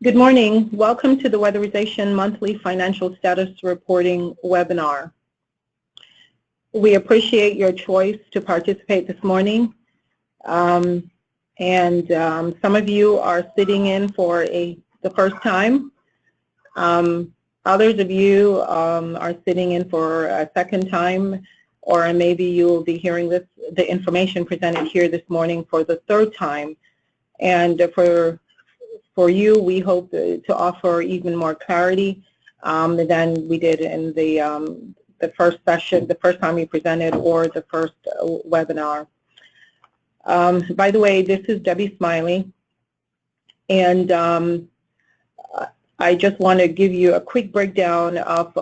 Good morning. Welcome to the Weatherization Monthly Financial Status Reporting webinar. We appreciate your choice to participate this morning. Some of you are sitting in for the first time. Others of you are sitting in for a second time, or maybe you will be hearing the information presented here this morning for the third time. And for you, we hope to offer even more clarity than we did in the first session, the first time we presented, or the first webinar. By the way, this is Debbie Smiley, and I just want to give you a quick breakdown of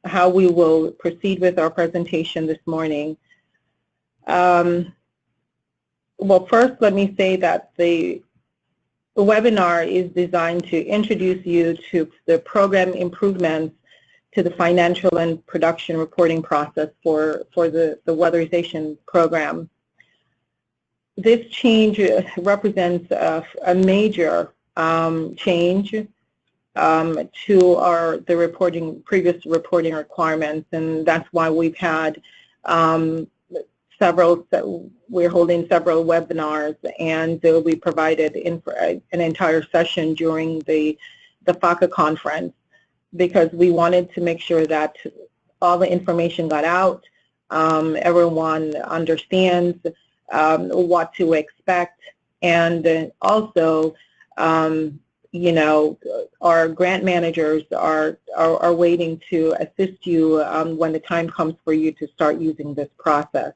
how we will proceed with our presentation this morning. Well, first, let me say that the webinar is designed to introduce you to the program improvements to the financial and production reporting process for the weatherization program. This change represents a major change to the previous reporting requirements, and that's why we've had we're holding several webinars, and we provided an entire session during the FACA conference, because we wanted to make sure that all the information got out, everyone understands what to expect, and also you know, our grant managers are waiting to assist you when the time comes for you to start using this process.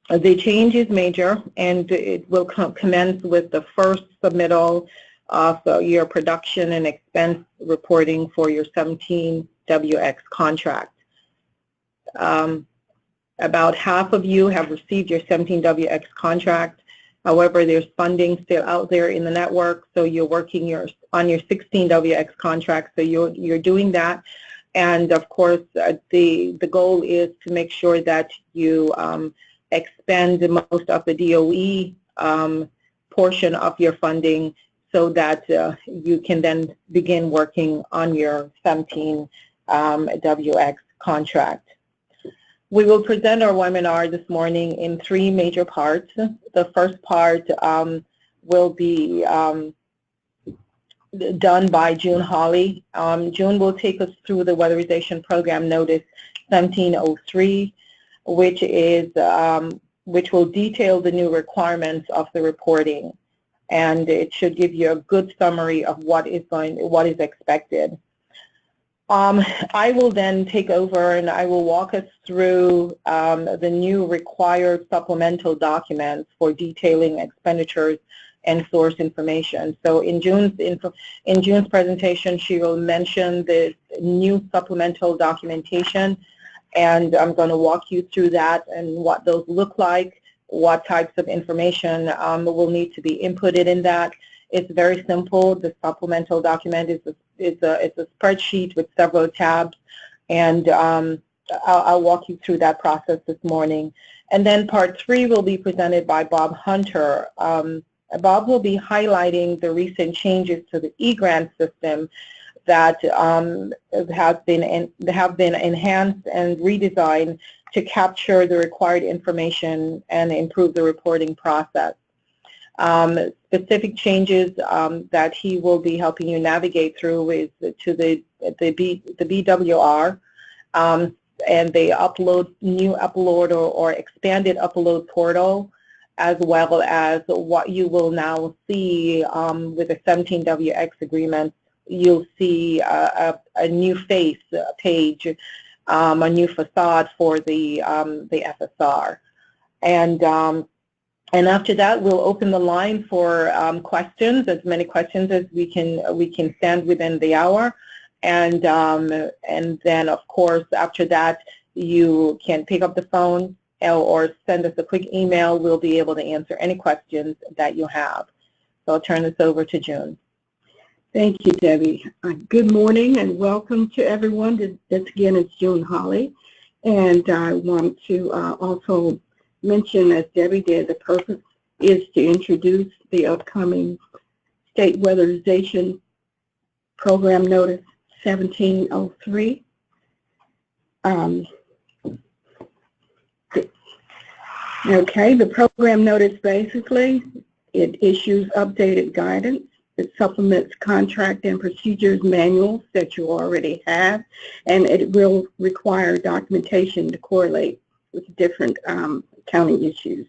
The change is major, and it will commence with the first submittal of your production and expense reporting for your 17WX contract. About half of you have received your 17WX contract. However, there's funding still out there in the network, so you're working on your 16WX contract, so you're doing that. And of course, the goal is to make sure that you expend most of the DOE portion of your funding, so that you can then begin working on your 17WX contract. We will present our webinar this morning in three major parts. The first part will be done by June Hawley. June will take us through the Weatherization Program Notice 1703, which will detail the new requirements of the reporting, and it should give you a good summary of what is expected. I will then take over, and I will walk us through the new required supplemental documents for detailing expenditures and source information. So in June's presentation, she will mention the new supplemental documentation, and I'm going to walk you through that and what those look like, what types of information will need to be inputted in that. It's very simple. The supplemental document is a spreadsheet with several tabs, and I'll walk you through that process this morning. And then part 3 will be presented by Bob Hunter. Bob will be highlighting the recent changes to the e-grant system that have been enhanced and redesigned to capture the required information and improve the reporting process. Specific changes that he will be helping you navigate through is to the BWR and the new upload or expanded upload portal, as well as what you will now see with the 17WX agreement. You'll see a new face page, a new facade for the FSR, and after that, we'll open the line for questions, as many questions as we can stand within the hour, and then of course after that you can pick up the phone or send us a quick email. We'll be able to answer any questions that you have. So I'll turn this over to June. Thank you, Debbie. Good morning and welcome to everyone. This again is June Hawley, and I want to also mention, as Debbie did, the purpose is to introduce the upcoming State Weatherization Program Notice 1703. Okay, the program notice basically, it issues updated guidance. It supplements contract and procedures manuals that you already have, and it will require documentation to correlate with different accounting issues.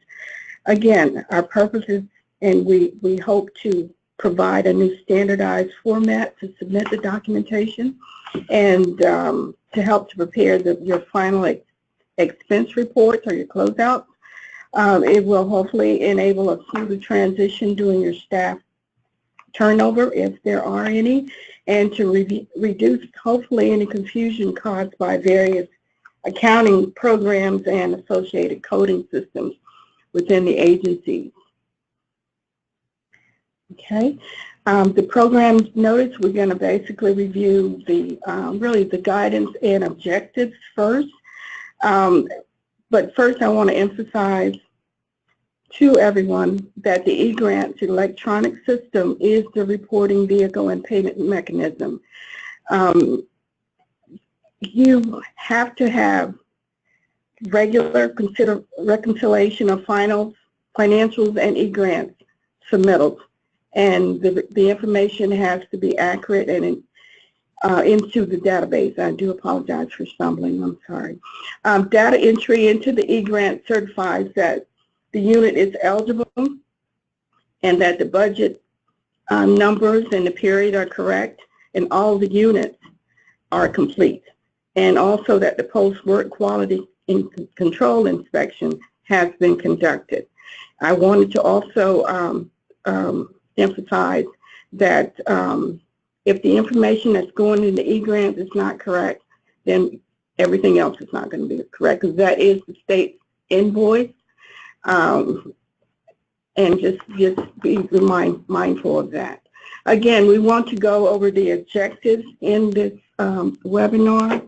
Again, our purpose is, and we hope to provide a new standardized format to submit the documentation and to help to prepare your final expense reports or your closeouts. It will hopefully enable a smoother transition during your staff turnover, if there are any, and to reduce hopefully any confusion caused by various accounting programs and associated coding systems within the agency. Okay, the program notice, we're going to basically review the really the guidance and objectives first. But first I want to emphasize to everyone that the eGrants electronic system is the reporting vehicle and payment mechanism. You have to have regular reconciliation of financials and eGrants submittals, and the information has to be accurate and into the database. I do apologize for stumbling, I'm sorry. Data entry into the eGrant certifies that the unit is eligible and that the budget numbers and the period are correct and all the units are complete, and also that the post-work quality control inspection has been conducted. I wanted to also emphasize that if the information that's going in the eGrant is not correct, then everything else is not going to be correct, because that is the state invoice. And just be mindful of that. Again, we want to go over the objectives in this webinar.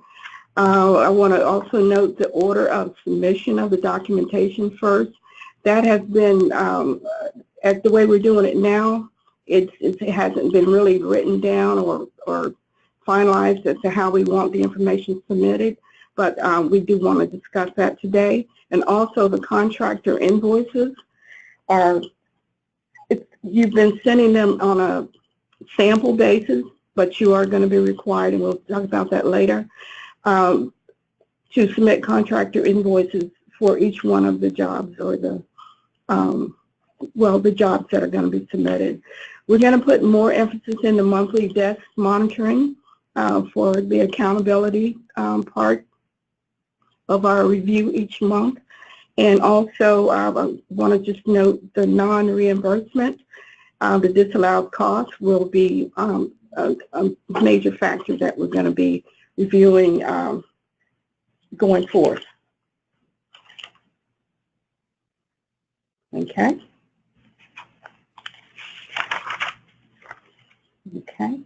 I want to also note the order of submission of the documentation first. That has been, as the way we're doing it now, it hasn't been really written down or finalized as to how we want the information submitted, but we do want to discuss that today. And also the contractor invoices you've been sending them on a sample basis, but you are going to be required, and we'll talk about that later, to submit contractor invoices for each one of the jobs or the jobs that are going to be submitted. We're going to put more emphasis in the monthly desk monitoring for the accountability part of our review each month. And also, I want to just note the non-reimbursement, the disallowed costs will be a major factor that we're going to be reviewing going forward. Okay. Okay.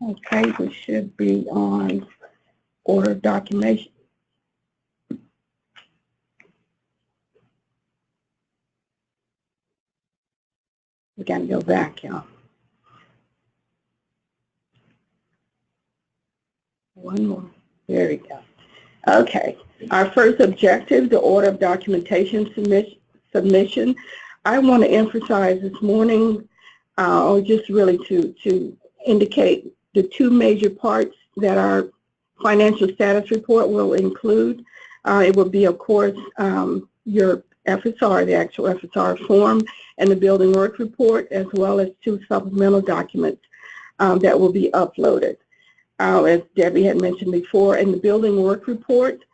Okay, we should be on order of documentation. We got to go back, y'all. One more. There we go. Okay. Our first objective, the order of documentation submission. I want to emphasize this morning, or just really to indicate the two major parts that our financial status report will include. It will be, of course, your FSR, the actual FSR form, and the building work report, as well as two supplemental documents that will be uploaded. As Debbie had mentioned before, and the building work report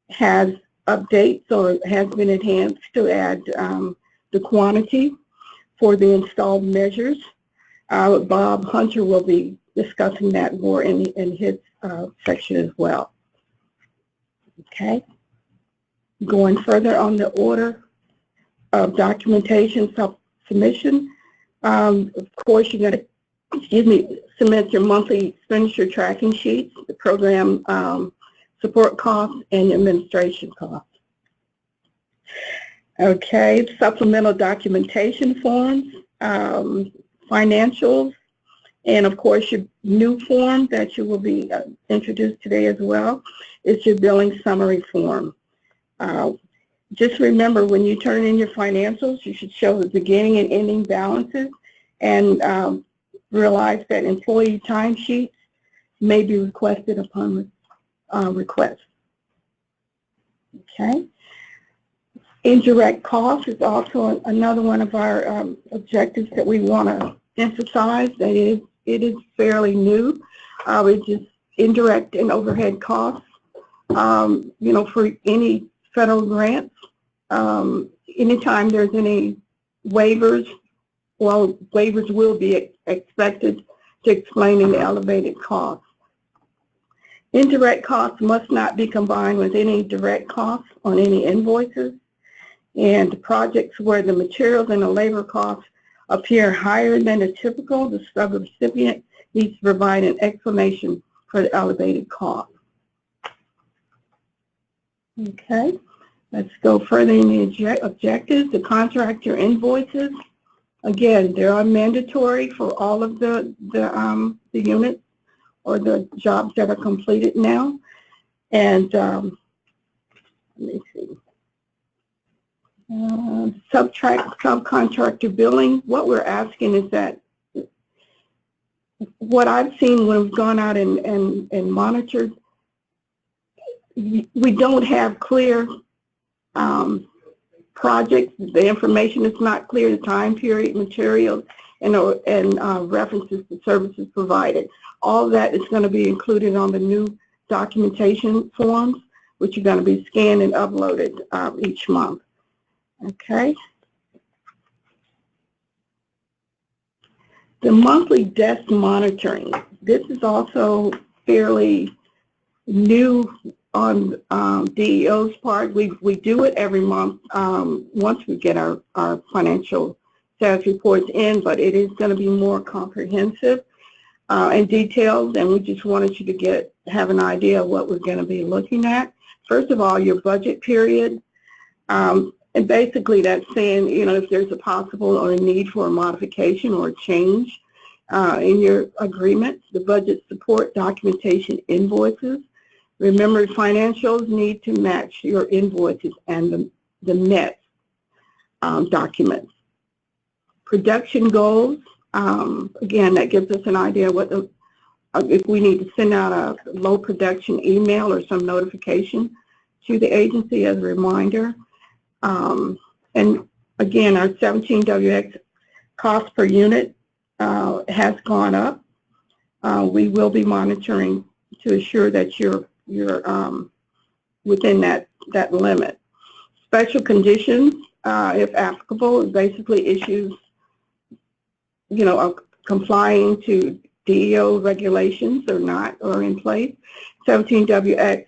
has updates or has been enhanced to add the quantity for the installed measures. Bob Hunter will be discussing that more in his section as well. Okay. Going further on the order of documentation submission, of course you're going to, submit your monthly expenditure tracking sheets, the program support costs, and administration costs. Okay, supplemental documentation forms, financials, and of course your new form that you will be introduced today as well is your billing summary form. Just remember, when you turn in your financials, you should show the beginning and ending balances, and realize that employee timesheets may be requested upon request. Okay. Indirect cost is also another one of our objectives that we want to emphasize. That it is fairly new. It's just indirect and overhead costs. For any federal grants, anytime there's any waivers, well, waivers will be expected to explain the elevated costs. Indirect costs must not be combined with any direct costs on any invoices. And projects where the materials and the labor costs appear higher than the typical, the subrecipient needs to provide an explanation for the elevated cost. Okay, let's go further in the objectives. The contractor invoices, again, they are mandatory for all of the units or the jobs that are completed now. And let me see. Subcontractor billing, what we're asking is that what I've seen when we've gone out and monitored, we don't have clear projects. The information is not clear, the time period, materials, and references to services provided. All that is going to be included on the new documentation forms, which are going to be scanned and uploaded each month. Okay. The monthly desk monitoring. This is also fairly new on DEO's part. We do it every month once we get our financial status reports in, but it is going to be more comprehensive and detailed, and we just wanted you to have an idea of what we're going to be looking at. First of all, your budget period. And basically that's saying, if there's a possible or a need for a modification or a change in your agreement. The budget support documentation invoices. Remember, financials need to match your invoices and the net documents. Production goals. Again, that gives us an idea what if we need to send out a low production email or some notification to the agency as a reminder. And again, our 17WX cost per unit has gone up. We will be monitoring to assure that you're within that limit. Special conditions, if applicable, basically issues, complying to DEO regulations or not, or in place. 17WX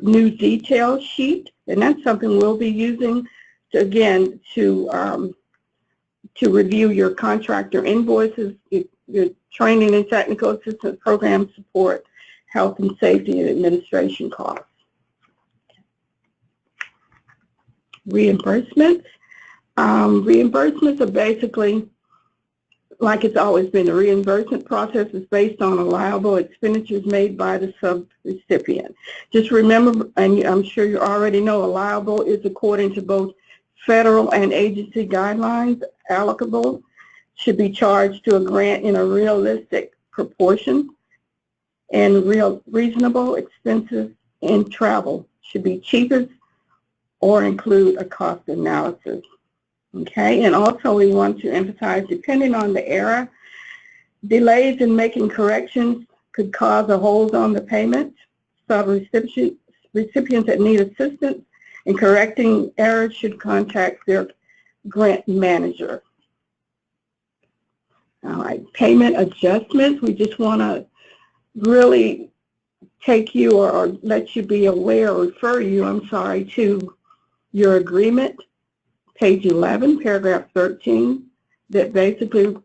new detail sheet, and that's something we'll be using to review your contractor invoices, your training and technical assistance program support, health and safety and administration costs. Reimbursements. Reimbursements are basically like it's always been. The reimbursement process is based on allowable expenditures made by the subrecipient. Just remember, and I'm sure you already know, allowable is according to both federal and agency guidelines. Allocable should be charged to a grant in a realistic proportion, and reasonable expenses in travel should be cheapest or include a cost analysis. Okay, and also we want to emphasize, depending on the era, delays in making corrections could cause a hold on the payment. Recipients that need assistance in correcting errors should contact their grant manager. All right, payment adjustments. We just want to really take you or let you be aware, or refer you, to your agreement. Page 11, paragraph 13, that basically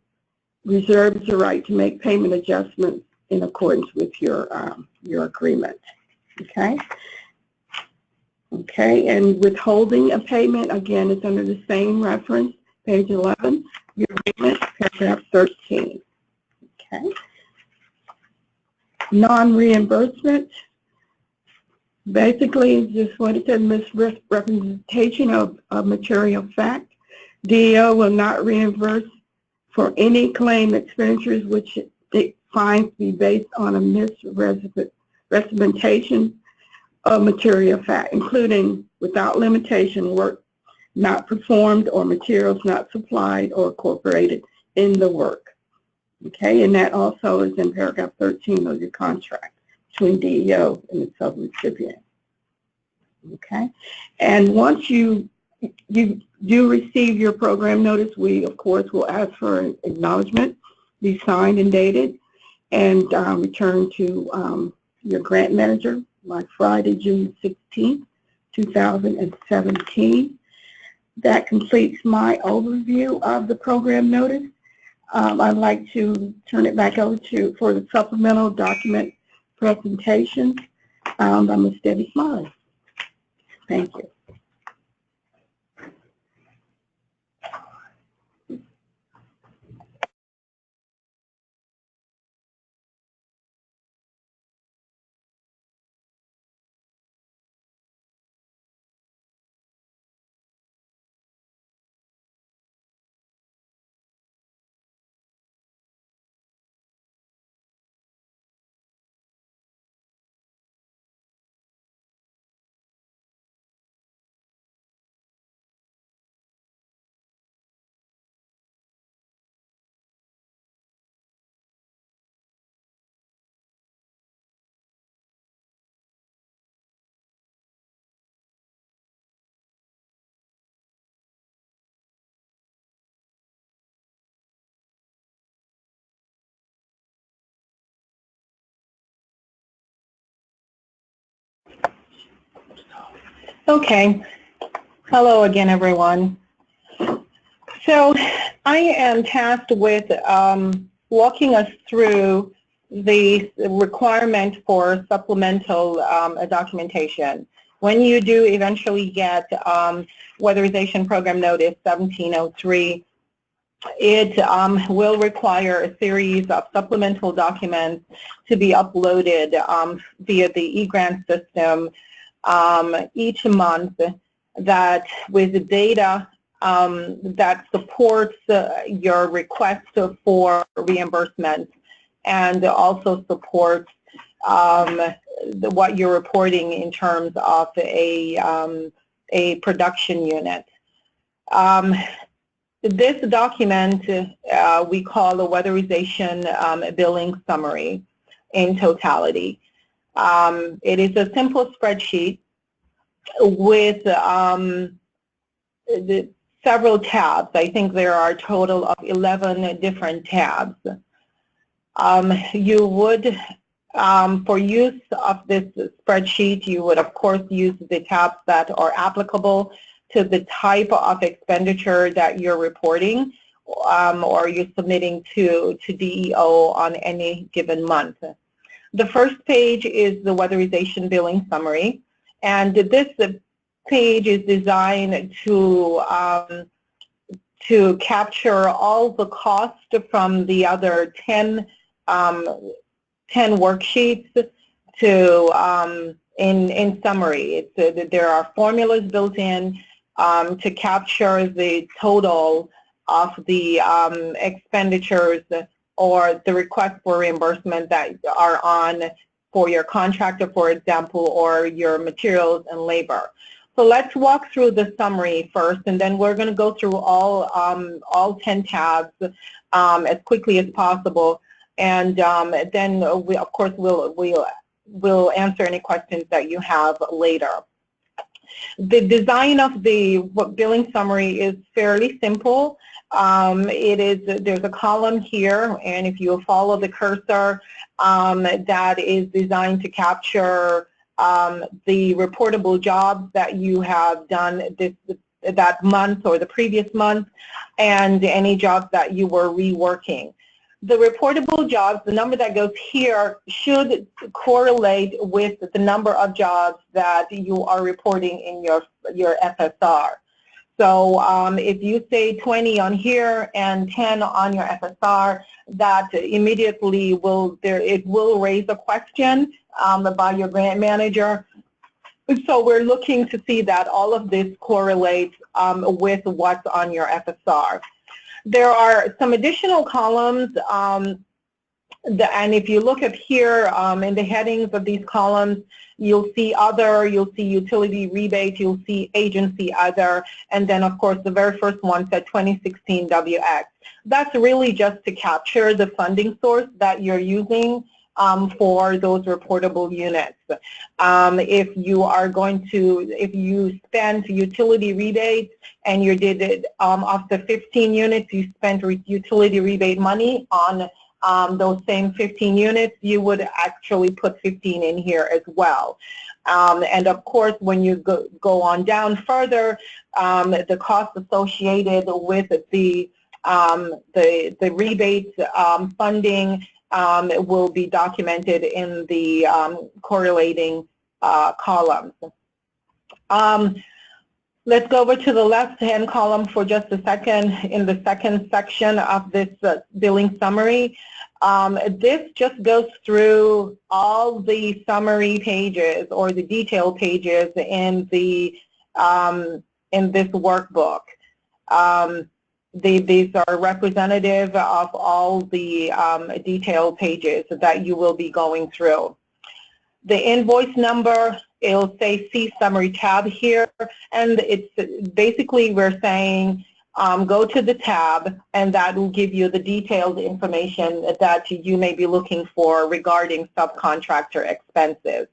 reserves the right to make payment adjustments in accordance with your agreement. Okay. Okay, and withholding a payment, again, is under the same reference, page 11, your agreement, paragraph 13. Okay. Non-reimbursement, basically just what it said, misrepresentation of material fact. DEO will not reimburse for any claim expenditures which it finds to be based on a misrepresentation of material fact, including without limitation work not performed or materials not supplied or incorporated in the work. Okay, and that also is in paragraph 13 of your contract between DEO and the subrecipient. Okay, and once you do receive your program notice, we of course will ask for an acknowledgement, be signed and dated, and return to your grant manager by Friday, June 16th, 2017. That completes my overview of the program notice. I'd like to turn it back over for the supplemental document presentation by Ms. Debbie Smiley. Thank you. Okay. Hello again, everyone. So I am tasked with walking us through the requirement for supplemental documentation. When you do eventually get Weatherization Program Notice 1703, it will require a series of supplemental documents to be uploaded via the e-grant system each month, that with data that supports your request for reimbursement and also supports what you're reporting in terms of a production unit. This document we call the Weatherization Billing Summary in totality. It is a simple spreadsheet with several tabs. I think there are a total of 11 different tabs. You would, for use of this spreadsheet, you would of course use the tabs that are applicable to the type of expenditure that you're reporting or you're submitting to DEO on any given month. The first page is the Weatherization Billing Summary, and this page is designed to capture all the cost from the other 10 worksheets to in summary. There are formulas built in to capture the total of the expenditures or the request for reimbursement that are on for your contractor, for example, or your materials and labor. So let's walk through the summary first, and then we're going to go through all 10 tabs as quickly as possible, and then we, of course, we'll answer any questions that you have later. The design of the billing summary is fairly simple. There's a column here, and if you follow the cursor, that is designed to capture the reportable jobs that you have done that month or the previous month, and any jobs that you were reworking. the reportable jobs, the number that goes here, should correlate with the number of jobs that you are reporting in your FSR. So if you say 20 on here and 10 on your FSR, that immediately it will raise a question by your grant manager. So we're looking to see that all of this correlates with what's on your FSR. There are some additional columns, and if you look up here in the headings of these columns, you'll see other, you'll see utility rebate, you'll see agency other, and then of course the very first one said 2016 WX. That's really just to capture the funding source that you're using for those reportable units. If you are going to, if you spent utility rebates and you did it of the 15 units, you spent utility rebate money on those same 15 units, you would actually put 15 in here as well. And of course, when you go on down further, the costs associated with the rebate funding will be documented in the correlating columns. Let's go over to the left-hand column for just a second. In the second section of this billing summary, this just goes through all the summary pages or the detail pages in the in this workbook. These are representative of all the detailed pages that you will be going through. The invoice number, it'll say see summary tab here, and it's basically we're saying go to the tab, and that will give you the detailed information that you may be looking for regarding subcontractor expenses.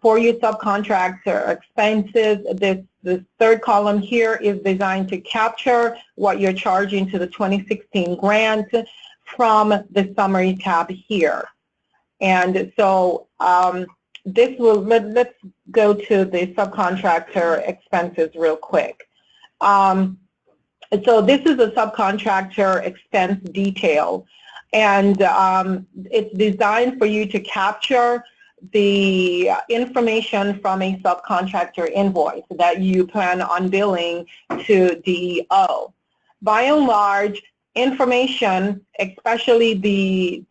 For your subcontractor expenses, this third column here is designed to capture what you're charging to the 2016 grant from the summary tab here. And so this will, let's go to the subcontractor expenses real quick. So this is a subcontractor expense detail, and it's designed for you to capture the information from a subcontractor invoice that you plan on billing to DEO. By and large, information, especially the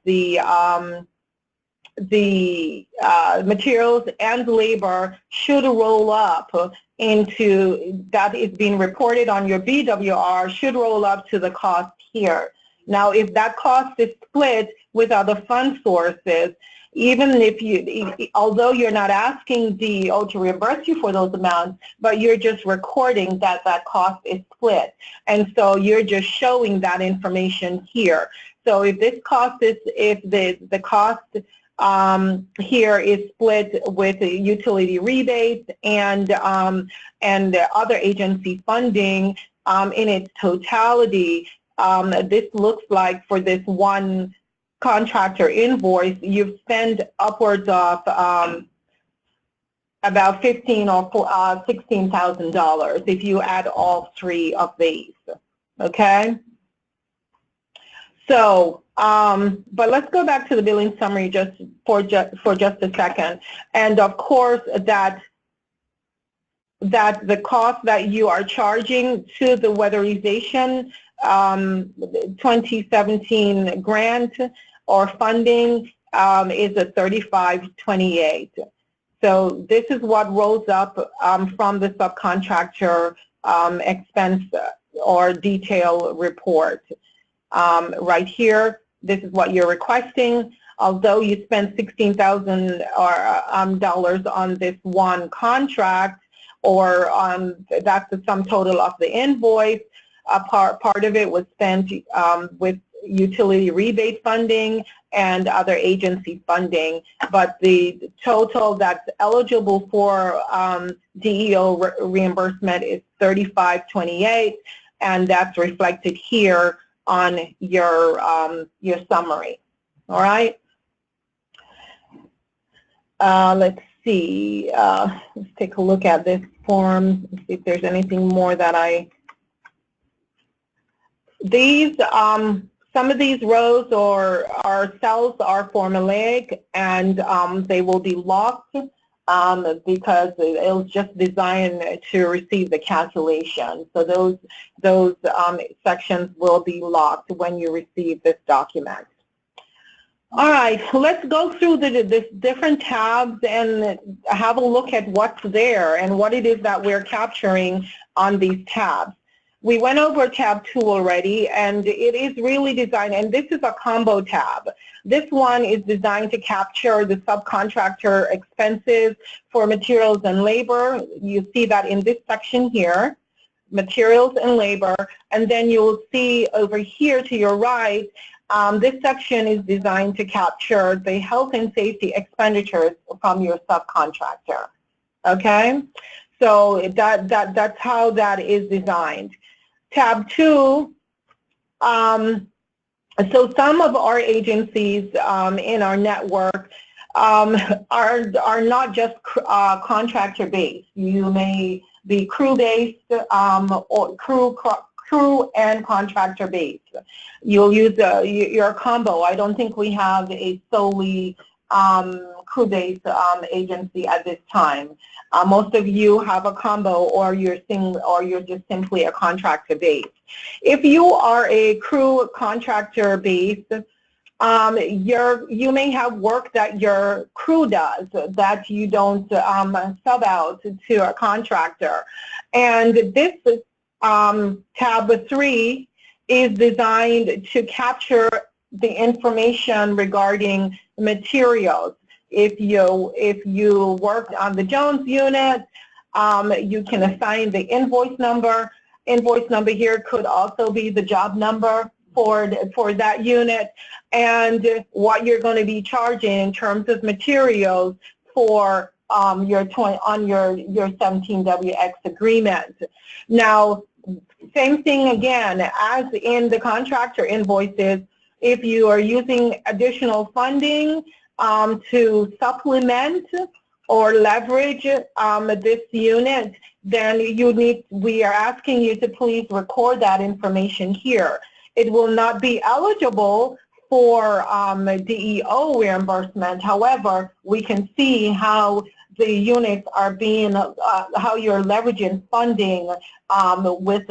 materials and labor, should roll up into, that is being reported on your BWR, should roll up to the cost here. Now, if that cost is split with other fund sources, even if you, although you're not asking DEO to reimburse you for those amounts, but you're just recording that that cost is split. And so you're just showing that information here. So if this cost is, if the cost here is split with utility rebates and other agency funding in its totality, this looks like for this one contractor invoice, you've spent upwards of about $15,000 or $16,000 if you add all three of these. Okay. So, but let's go back to the billing summary just for just a second. And of course, that the cost that you are charging to the weatherization 2017 grant or funding is a $35.28. So this is what rolls up from the subcontractor expense or detail report. Right here, this is what you're requesting. Although you spent $16,000 on this one contract, or that's the sum total of the invoice, part of it was spent with utility rebate funding and other agency funding, but the total that's eligible for DEO reimbursement is $35.28, and that's reflected here on your summary. All right. Let's see. Let's take a look at this form and see if there's anything more that these some of these rows or cells are formulaic, and they will be locked because it was just designed to receive the calculation. So those sections will be locked when you receive this document. All right, let's go through the different tabs and have a look at what's there and what it is that we're capturing on these tabs. We went over tab 2 already, and it is really designed, and this is a combo tab. This one is designed to capture the subcontractor expenses for materials and labor. You see that in this section here, materials and labor, and then you'll see over here to your right, this section is designed to capture the health and safety expenditures from your subcontractor. Okay, so that's how that is designed. Tab 2, so some of our agencies in our network are not just contractor-based. You may be crew-based or crew and contractor-based. You'll use your combo. I don't think we have a solely crew-based agency at this time. Most of you have a combo, or you're just simply a contractor-based. If you are a crew contractor-based, you may have work that your crew does that you don't sub out to a contractor. And this tab 3 is designed to capture the information regarding materials. If you worked on the Jones unit, you can assign the invoice number. Invoice number here could also be the job number for that unit, and what you're going to be charging in terms of materials for your 17WX agreement. Now, same thing again as in the contractor invoices. If you are using additional funding to supplement or leverage this unit, then we are asking you to please record that information here. It will not be eligible for DEO reimbursement. However, we can see how the units are being, how you're leveraging funding with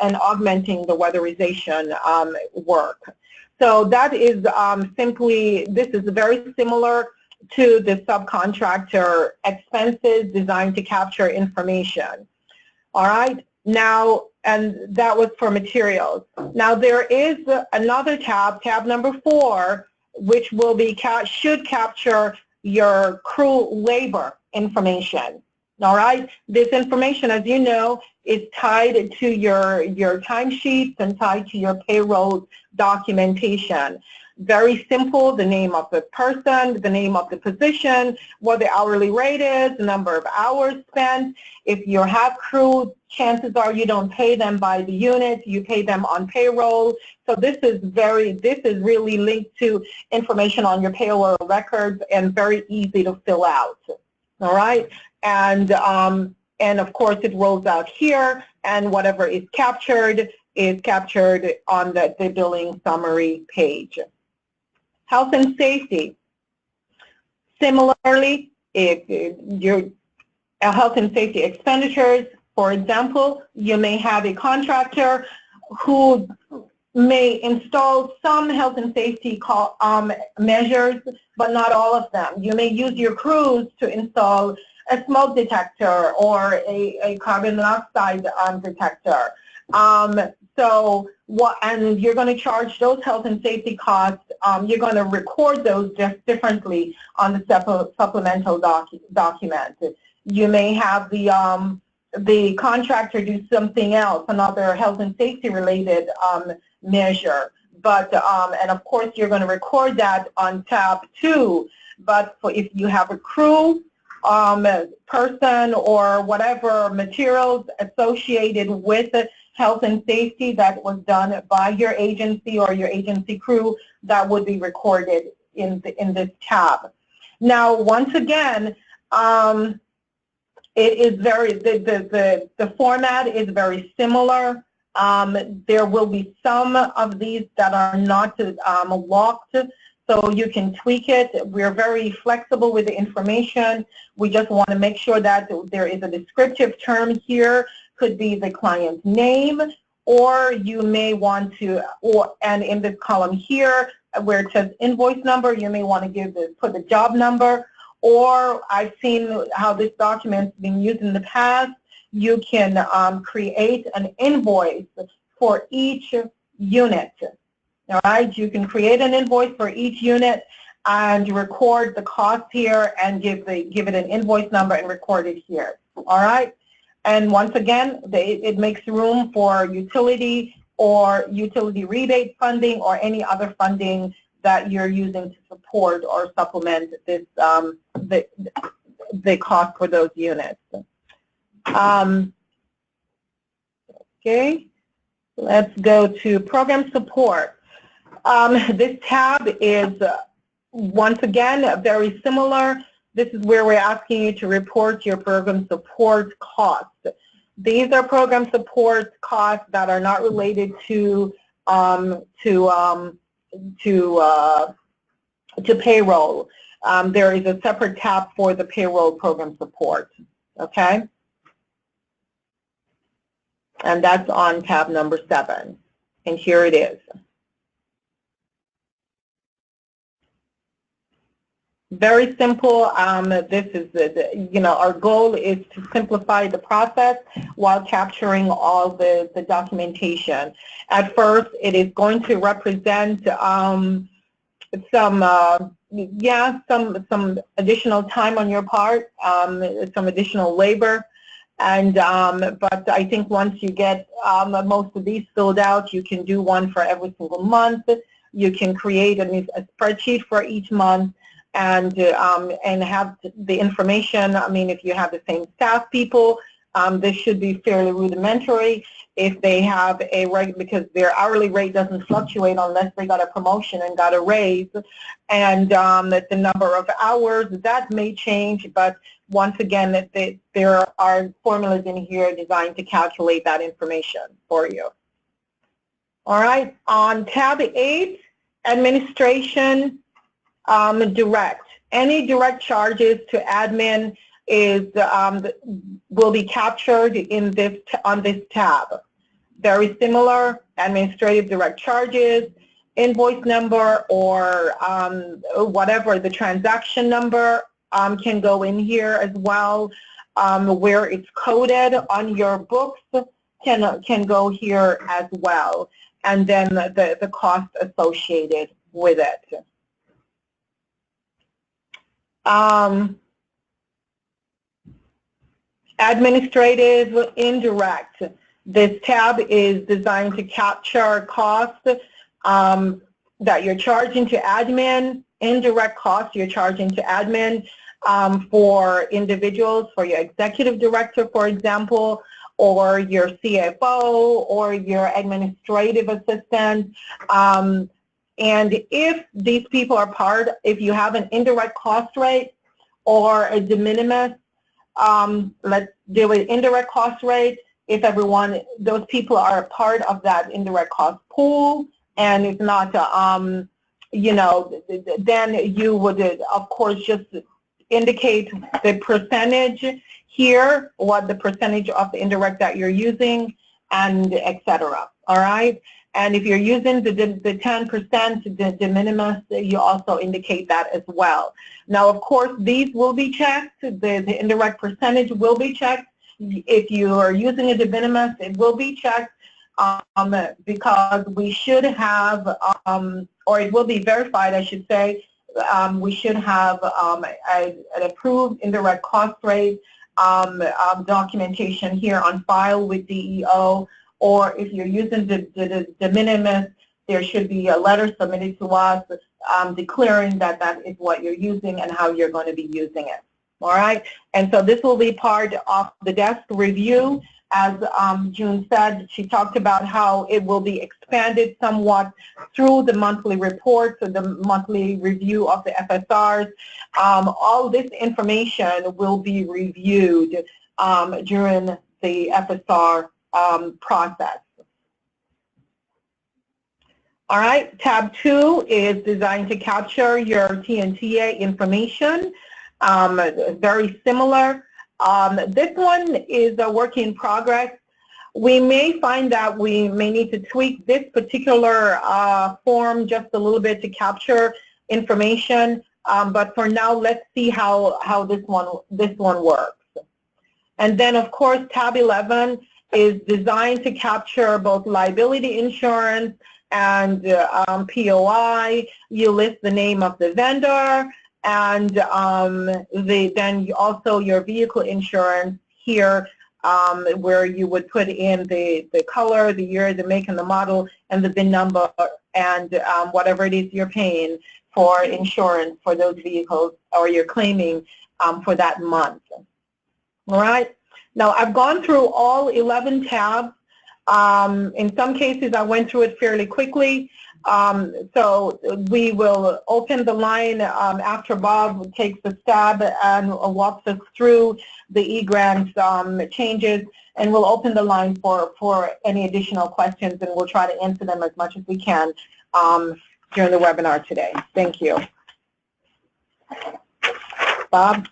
and augmenting the weatherization work. So that is this is very similar to the subcontractor expenses designed to capture information. All right, now, and that was for materials. Now there is another tab, tab number 4, which will be should capture your crew labor information. All right, this information, as you know, is tied to your timesheets and tied to your payroll documentation. Very simple, the name of the person, the name of the position, what the hourly rate is, the number of hours spent. If you have crew, chances are you don't pay them by the unit, you pay them on payroll. So this is really linked to information on your payroll records and very easy to fill out. All right, and of course it rolls out here, and whatever is captured on the billing summary page. Health and safety. Similarly, if your health and safety expenditures, for example, you may have a contractor who may install some health and safety measures, but not all of them. You may use your crews to install a smoke detector or a carbon monoxide detector. And you're going to charge those health and safety costs. You're going to record those just differently on the supplemental document. You may have the contractor do something else, another health and safety related measure. But and of course you're going to record that on tab 2. But if you have a crew person or whatever materials associated with health and safety that was done by your agency or your agency crew, that would be recorded in this tab. Now, once again, it is the format is very similar There will be some of these that are not locked, so you can tweak it. We're very flexible with the information. We just want to make sure that there is a descriptive term here. Could be the client's name, or you may want to, and in this column here where it says invoice number, you may want to put the job number, or I've seen how this document's been used in the past. You can create an invoice for each unit. All right, you can create an invoice for each unit and record the cost here and give it an invoice number and record it here. All right, and once again, it makes room for utility or utility rebate funding or any other funding that you're using to support or supplement this the cost for those units. Okay, let's go to program support. This tab is, once again, very similar. This is where we're asking you to report your program support costs. These are program support costs that are not related to payroll. There is a separate tab for the payroll program support. Okay, and that's on tab number 7, and here it is. Very simple. This is our goal is to simplify the process while capturing all the documentation. At first, it is going to represent some additional time on your part, some additional labor, and but I think once you get most of these filled out, you can do one for every single month. You can create a spreadsheet for each month. And have the information. I mean, if you have the same staff people, this should be fairly rudimentary. If they have a rate, because their hourly rate doesn't fluctuate unless they got a promotion and got a raise, and the number of hours, that may change, but once again, there are formulas in here designed to calculate that information for you. All right, on tab 8, administration. Direct. Any direct charges to admin will be captured on this tab. Very similar, administrative direct charges, invoice number, or whatever the transaction number can go in here as well. Where it's coded on your books can go here as well, and then the cost associated with it. Administrative indirect. This tab is designed to capture costs that you're charging to admin, indirect costs you're charging to admin for individuals, for your executive director, for example, or your CFO, or your administrative assistant. And if these people are if you have an indirect cost rate or a de minimis, let's deal with indirect cost rate. If those people are a part of that indirect cost pool, and it's not, then you would, of course, just indicate the percentage here, what the percentage of the indirect that you're using, and et cetera. All right. And if you're using the 10%, the de minimis, you also indicate that as well. Now, of course, these will be checked. The indirect percentage will be checked. If you are using a de minimis, it will be checked because we should have, or it will be verified, I should say. We should have an approved indirect cost rate documentation here on file with DEO. Or if you're using the de minimis, there should be a letter submitted to us declaring that that is what you're using and how you're going to be using it. All right? And so this will be part of the desk review. As June said, she talked about how it will be expanded somewhat through the monthly reports and the monthly review of the FSRs. All this information will be reviewed during the FSR process. All right, tab 2 is designed to capture your TNTA information. Very similar. This one is a work in progress. We may find that we may need to tweak this particular form just a little bit to capture information, but for now, let's see how this one works. And then, of course, tab 11 is designed to capture both liability insurance and POI. You list the name of the vendor, and then also your vehicle insurance here, where you would put in the color, the year, the make, and the model, and the VIN number, and whatever it is you're paying for insurance for those vehicles, or you're claiming for that month. All right. Now, I've gone through all 11 tabs. In some cases, I went through it fairly quickly. So we will open the line after Bob takes a stab and walks us through the e-grant changes, and we'll open the line for any additional questions, and we'll try to answer them as much as we can during the webinar today. Thank you. Bob?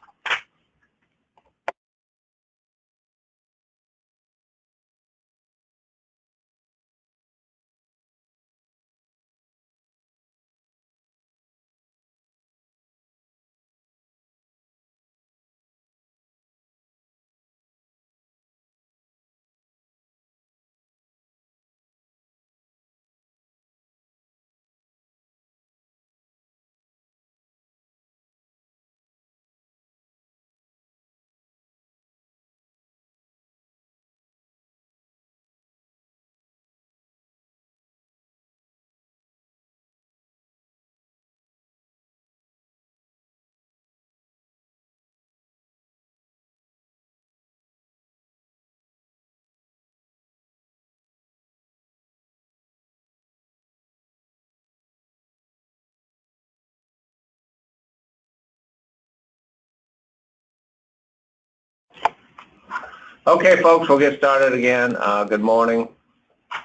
Okay, folks, we'll get started again. Good morning.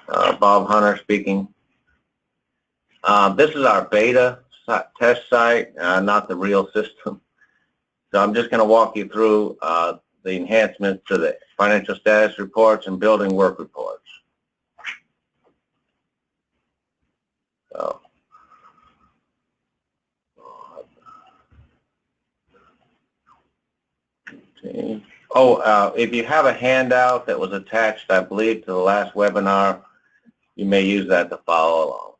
Bob Hunter speaking. This is our beta test site, not the real system. So I'm just going to walk you through the enhancements to the financial status reports and building work reports. So, okay. Oh, if you have a handout that was attached, I believe, to the last webinar, you may use that to follow along.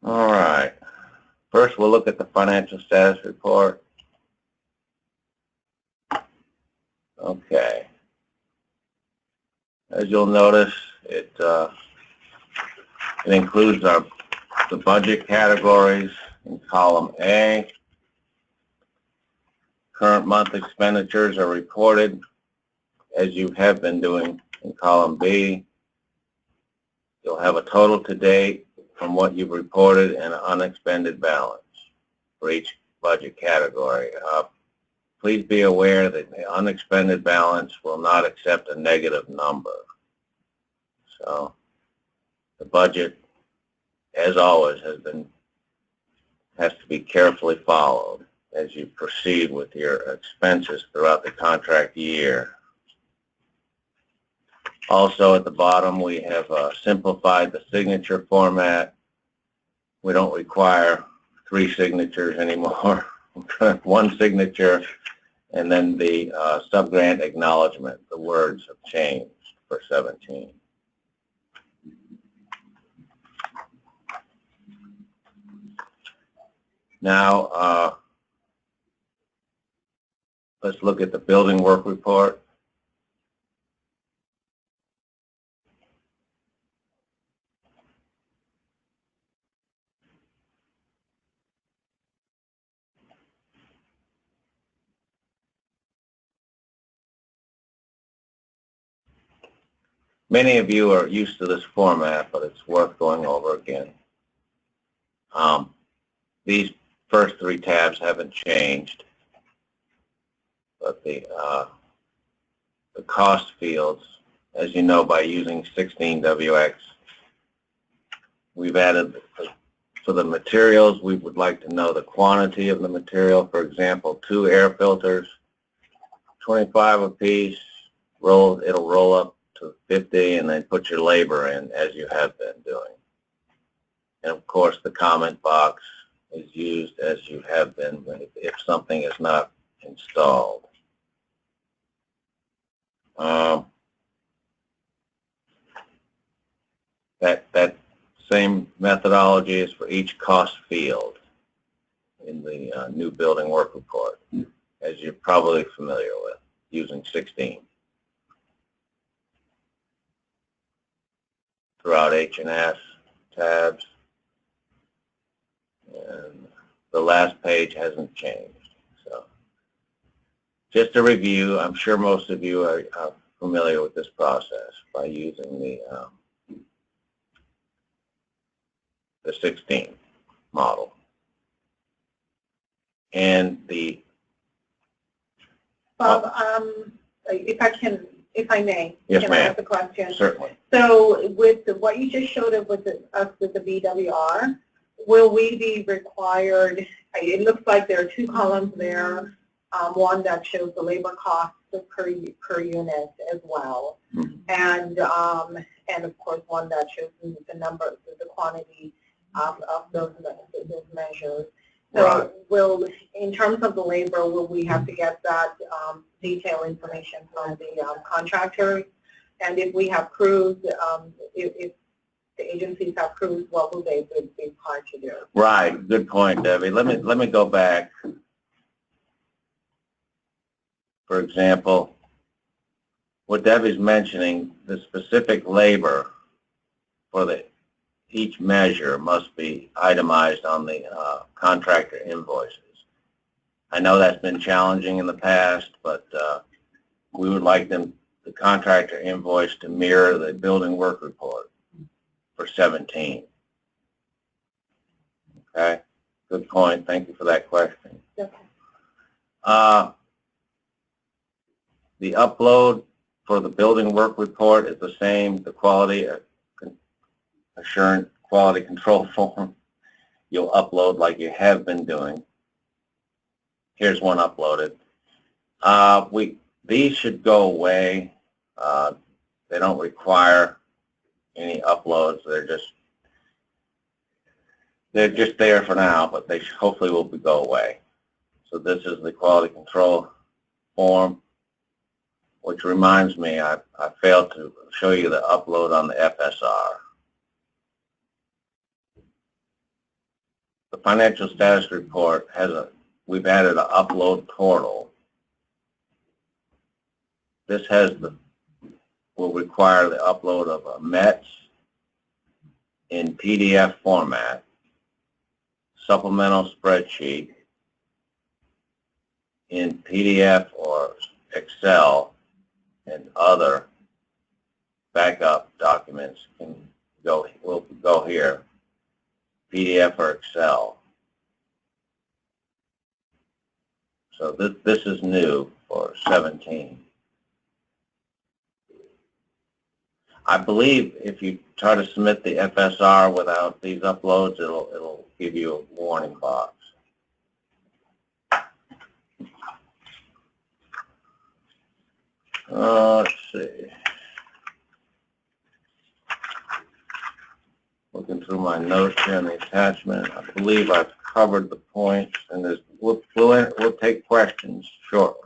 All right. First, we'll look at the financial status report. Okay. As you'll notice, it includes the budget categories in column A. Current month expenditures are reported as you have been doing in column B. You'll have a total to date from what you've reported and an unexpended balance for each budget category. Please be aware that the unexpended balance will not accept a negative number. So the budget, as always, has to be carefully followed as you proceed with your expenses throughout the contract year. Also at the bottom, we have simplified the signature format. We don't require 3 signatures anymore. One signature, and then the sub-grant acknowledgement. The words have changed for 17. Now, let's look at the building work report. Many of you are used to this format, but it's worth going over again. These first three tabs haven't changed, but the cost fields, as you know, by using 16WX, we've added for the materials. We would like to know the quantity of the material. For example, 2 air filters, 25 a piece. It'll roll up to 50, and then put your labor in as you have been doing. And of course, the comment box is used as you have been if something is not installed. That same methodology is for each cost field in the new building work report, as you're probably familiar with, using 16. Throughout H&S tabs, and the last page hasn't changed. So, just a review, I'm sure most of you are familiar with this process by using the 16 model. And the Bob, if I may, yes, can I ask a question? Certainly. So with what you just showed us with the BWR, will we be required, it looks like there are 2 columns there, one that shows the labor costs per unit as well, and of course one that shows the number, the quantity of those measures. So right. In terms of the labor, will we have to get that detailed information from the contractor? And if we have crews, if the agencies have crews, what will they be required to do? Right. Good point, Debbie. Let me go back. For example, what Debbie's mentioning, the specific labor for each measure must be itemized on the contractor invoices. I know that's been challenging in the past, but we would like the contractor invoice to mirror the building work report for 17. Okay, good point. Thank you for that question. Okay. The upload for the building work report is the same. The quality assurance quality control form you'll upload like you have been doing. Here's one uploaded. These should go away. They don't require any uploads. They're just there for now, but they hopefully will go away. So this is the quality control form, which reminds me I failed to show you the upload on the FSR. The financial status report we've added an upload portal. This will require the upload of a METS in PDF format, supplemental spreadsheet in PDF or Excel, and other backup documents will go here, PDF or Excel. So this is new for 17. I believe if you try to submit the FSR without these uploads, it'll give you a warning box. Let's see. Looking through my notes here on the attachment, I believe I've covered the points, and we'll take questions shortly.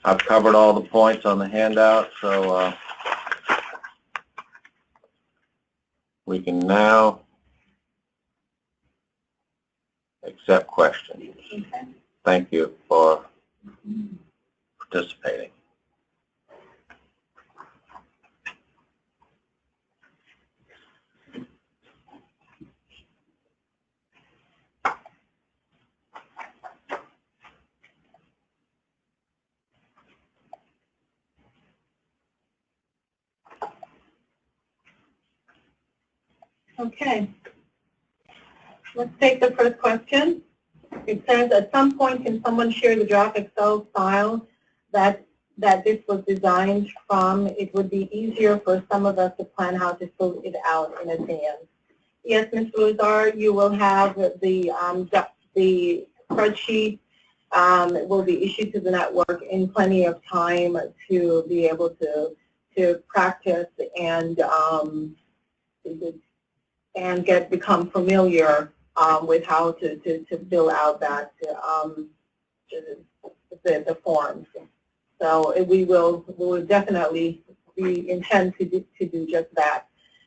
I've covered all the points on the handout, so we can now accept questions. Thank you for participating. Okay. Let's take the first question. It says, at some point, can someone share the draft Excel file that this was designed from? It would be easier for some of us to plan how to fill it out in advance. Yes, Ms. Luzar, you will have the spreadsheet will be issued to the network in plenty of time to be able to practice and become familiar with how to fill out that the forms. So we will definitely intend to do just that.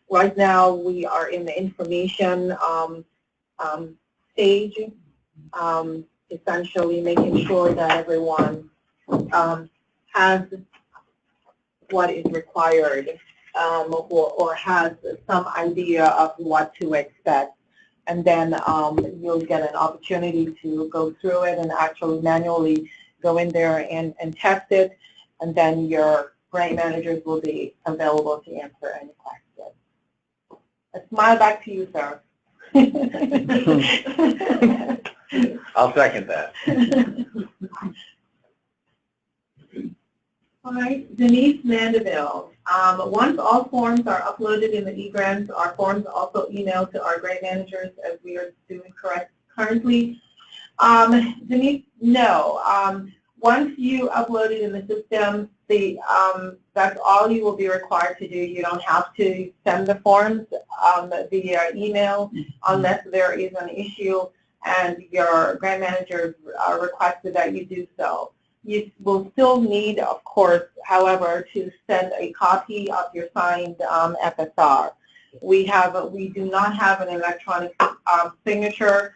Right now we are in the information stage, essentially making sure that everyone has what is required or has some idea of what to expect. And then you'll get an opportunity to go through it and actually manually go in there and test it. And then your grant managers will be available to answer any questions. A smile back to you, sir. I'll second that. All right, Denise Mandeville. Once all forms are uploaded in the eGrants, are forms also emailed to our grant managers as we are doing currently? Denise, no. Once you upload it in the system, that's all you will be required to do. You don't have to send the forms via email unless there is an issue and your grant managers are requested that you do so. You will still need, of course, however, to send a copy of your signed FSR. We do not have an electronic signature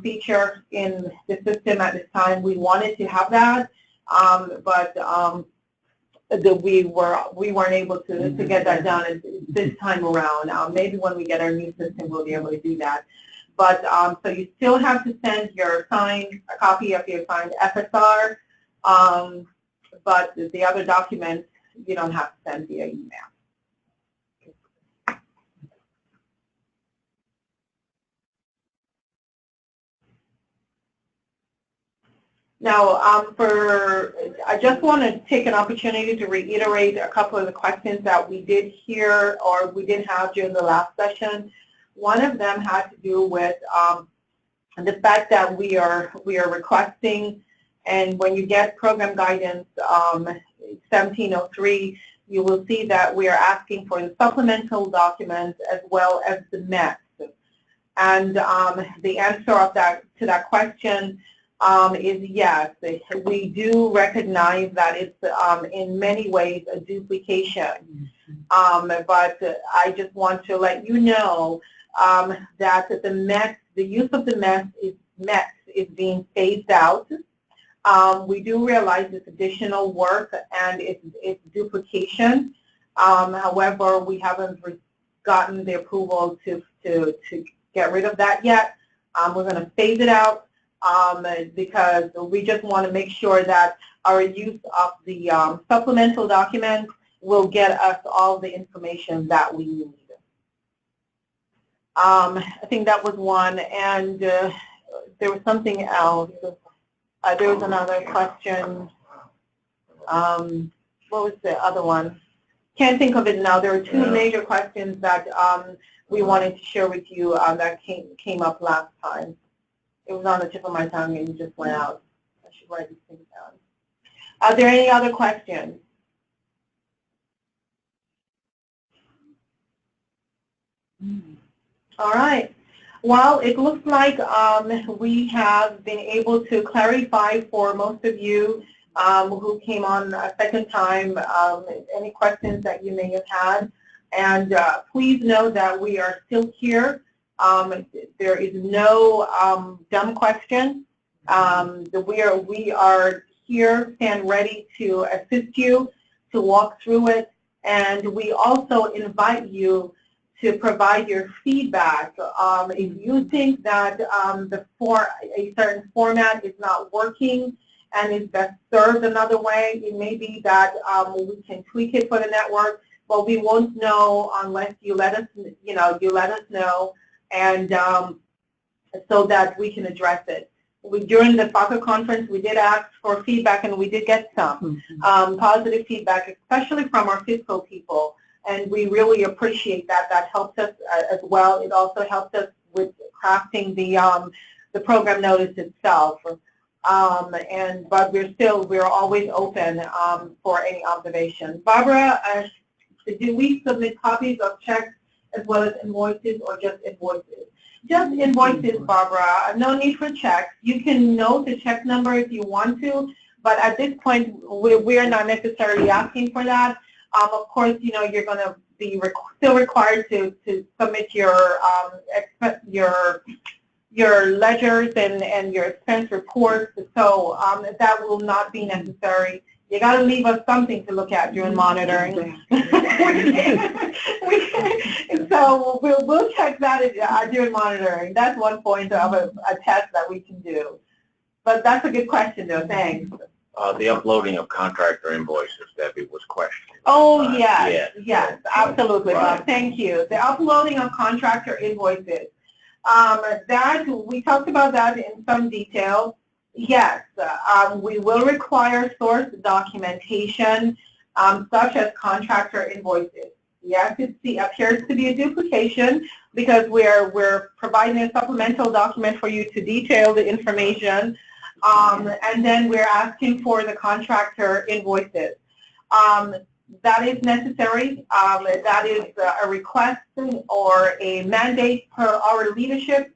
feature in the system at this time. We wanted to have that, but we weren't able to get that done this time around. Maybe when we get our new system, we'll be able to do that. But so you still have to send a copy of your signed FSR. But the other documents you don't have to send via email. Now, I just want to take an opportunity to reiterate a couple of the questions that we did hear or we did have during the last session. One of them had to do with the fact that we are requesting. And when you get program guidance 1703, you will see that we are asking for the supplemental documents as well as the METs. And the answer to that question is yes. We do recognize that it's in many ways a duplication. But I just want to let you know that the use of the METs is being phased out. We do realize it's additional work and it's duplication. However, we haven't gotten the approval to get rid of that yet. We're going to phase it out because we just want to make sure that our use of the supplemental documents will get us all the information that we need. I think that was one, and there was something else. There was another question. What was the other one? Can't think of it now. There were two major questions that we wanted to share with you that came up last time. It was on the tip of my tongue and it just went out. I should write these things down. Are there any other questions? All right. Well, it looks like we have been able to clarify for most of you who came on a second time any questions that you may have had. And please know that we are still here. There is no dumb question. We are here, stand ready to assist you, to walk through it. And we also invite you to provide your feedback. If you think that a certain format is not working and is best served another way, it may be that we can tweak it for the network. but we won't know unless you let us, let us know, and so that we can address it. During the FACA conference, we did ask for feedback, and we did get some positive feedback, especially from our fiscal people, and we really appreciate that. That helps us as well. It also helps us with crafting the program notice itself. But we're always open for any observations. Barbara, do we submit copies of checks as well as invoices, or just invoices? Just invoices, Barbara. No need for checks. You can note the check number if you want to, but at this point, we are not necessarily asking for that. Of course, you're going to be still required to submit your ledgers and your expense reports, so that will not be necessary. You got to leave us something to look at during monitoring. So we'll check that during monitoring. That's one point of a test that we can do. But that's a good question, though. Thanks. The uploading of contractor invoices, Debbie was questioned. Oh, yes, absolutely, Bob. Right. Thank you. The uploading of contractor invoices. That we talked about that in some detail. Yes, we will require source documentation, such as contractor invoices. Yes, it appears to be a duplication because we're providing a supplemental document for you to detail the information, and then we're asking for the contractor invoices. That is necessary. That is a request or a mandate per our leadership,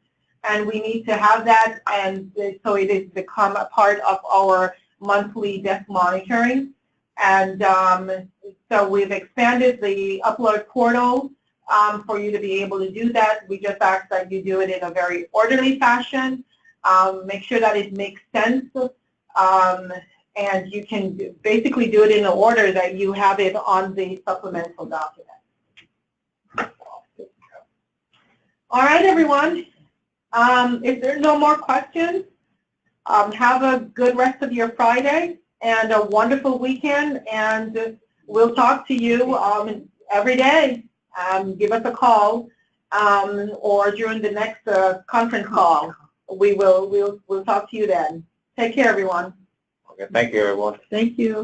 and we need to have that, and so it has become a part of our monthly desk monitoring. And so we've expanded the upload portal for you to be able to do that. We just ask that you do it in a very orderly fashion. Make sure that it makes sense. And you can basically do it in the order that you have it on the supplemental document. All right, everyone. If there's no more questions, have a good rest of your Friday and a wonderful weekend. And we'll talk to you every day. Give us a call or during the next conference call. We'll talk to you then. Take care, everyone. Okay, thank you, everyone. Thank you.